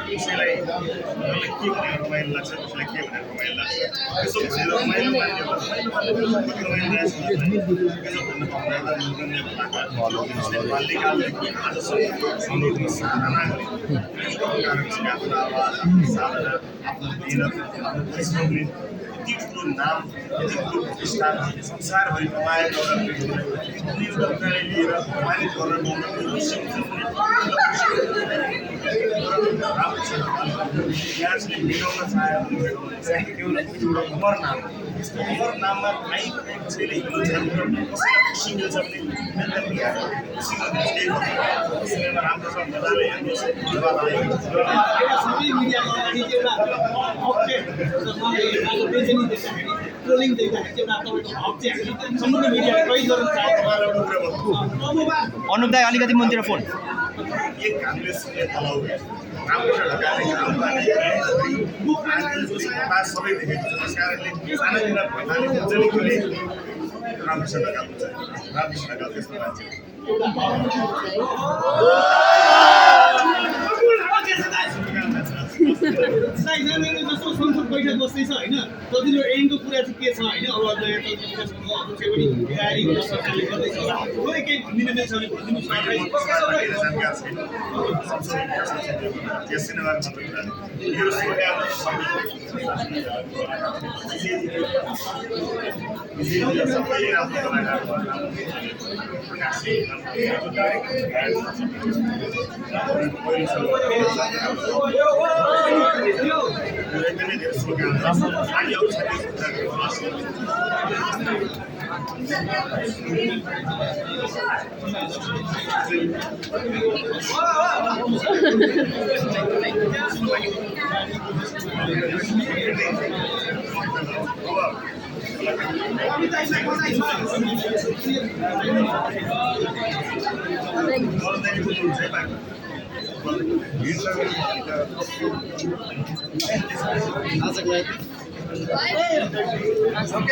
कसैलाई के भनेर रमाइलो लाग्छ, कसैलाई के भनेर रमाइलो लाग्छ, यसो भनेर रमाइलो मान्ने बाल्यकालदेखि साधना आफ्नो मेहनत आफ्नो परिश्रमले यति ठुलो नाम यति ठुलो प्रतिष्ठान संसारभरि रमाइलो गरेर लिएर रमाइलो गरेर यहाँ मिलाउन चाह्यो एउटा अमर नाम यस्तो अमर नाममा काहीँ कसैले हिँड्नु छ कसैलाई खुसी मिल्छ भने सिनेमा राम्रो छ मजाले हेर्नुहोस् ट्रोलिङ देख्दाखेरि चाहिँ एउटा तपाईँको हक चाहिँ हामी सम्पूर्ण मिडियाले प्रयोग गर्न चाहन्छौँ। अनुप दाई अलिकति मुन्तिर फोन एक काङ्ग्रेसले तलाउ राम्रो सबै देखेको छ त्यस कारणले सानातिना भन्नाले जलिकले रामकृष्ण ढकाल हुन्छ रामकृष्ण ढकाल त्यस्तो मान्छे जस्तो संसद बैठक बस्दैछ होइन कतिको एमको कुरा चाहिँ के छ होइन अब पनि तयारी गर्न सरकारले गर्दैछ थोरै केही भनिदिनु मिल्छ भने Okay.